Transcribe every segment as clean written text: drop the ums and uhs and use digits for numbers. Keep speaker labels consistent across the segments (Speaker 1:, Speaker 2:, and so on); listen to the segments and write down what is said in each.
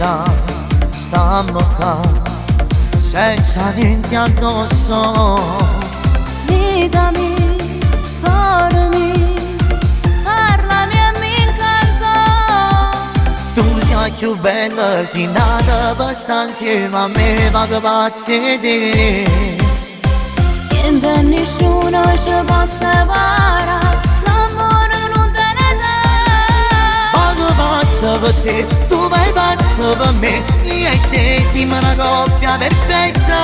Speaker 1: mattina stammo qua senza niente addosso.
Speaker 2: Ditami, cormi, parlami e mi incanto.
Speaker 1: Tu sei più bella, sei nata per stare insieme a me, ma che pazzi di
Speaker 2: Niente e nessuno ci può separare, l'amore non te ne dà.
Speaker 1: ma che pazzo per te, tu vai pazzo per me, io e te siamo una coppia perfetta.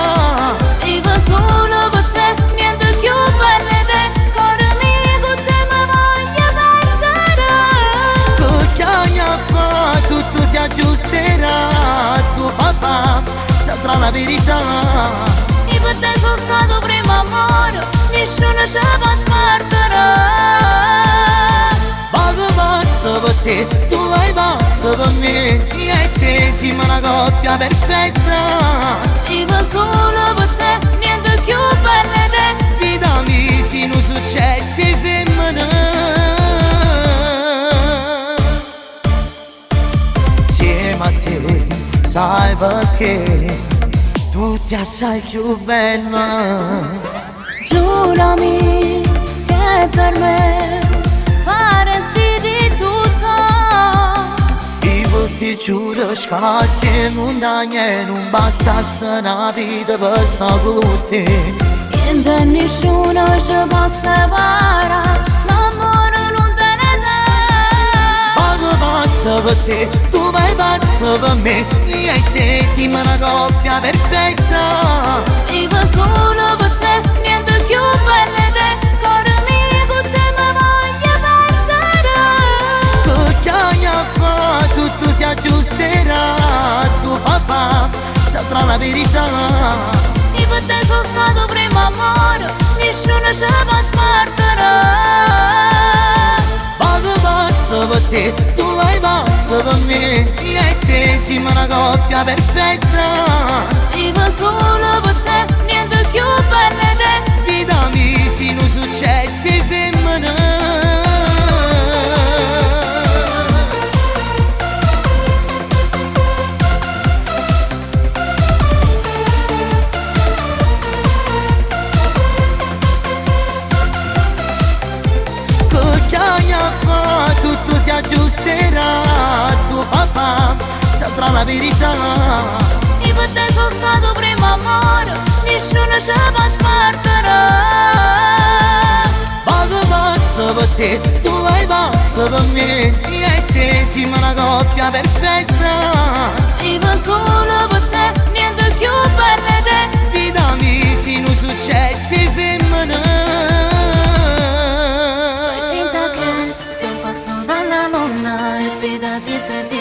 Speaker 2: Vivo solo per te, niente più per te, cuore mio con te mi voglio perdere.
Speaker 1: Che ogni fa tutto si aggiusterà, tuo papà saprà la verità.
Speaker 2: Io per te sono stato primo amore, nessuno ci può smartere.
Speaker 1: Ma che pazzo per te, tu vai pazzo per me, io e te siamo una coppia perfetta.
Speaker 2: Vivo solo per te, niente più per te.
Speaker 1: Vita mia, siano successi femmine. Insieme a te, sai perché, tu ti assai più bella.
Speaker 2: Giurami che per me faresti di tutto.
Speaker 1: Io ti giuro scassi e montagne non bastasse una vita per stare con te.
Speaker 2: Niente e nessuno ci può separare, l'amore non te ne dà.
Speaker 1: Ma che pazzo per te, tu vai pazzo per me, io e te siamo una coppia perfetta.
Speaker 2: Vivo solo per te, niente più per te, cuore mio con te mi voglio perdere.
Speaker 1: Che ogni fa tutto si aggiusterà, tuo papà saprà la verità.
Speaker 2: Io per te sono stato primo amore, nessuno ci può smartere.
Speaker 1: Ma che pazzo per te, tu vai pazzo per me, io e te siamo una coppia perfetta.
Speaker 2: Vivo solo per te, niente più per te.
Speaker 1: Vita mia, siano successi femmine. Tutto si aggiusterà, tuo papà saprà la verità.
Speaker 2: Io per te sono stato primo amore, nessuno ci può smartere.
Speaker 1: Ma che pazzo per te, tu vai pazzo per me, io e te siamo una coppia perfetta.
Speaker 2: Vivo solo per te, niente più per te.
Speaker 1: Vita mia, siano successi femmine.
Speaker 2: Fai finta che sia un passo dalla luna e fidati se ti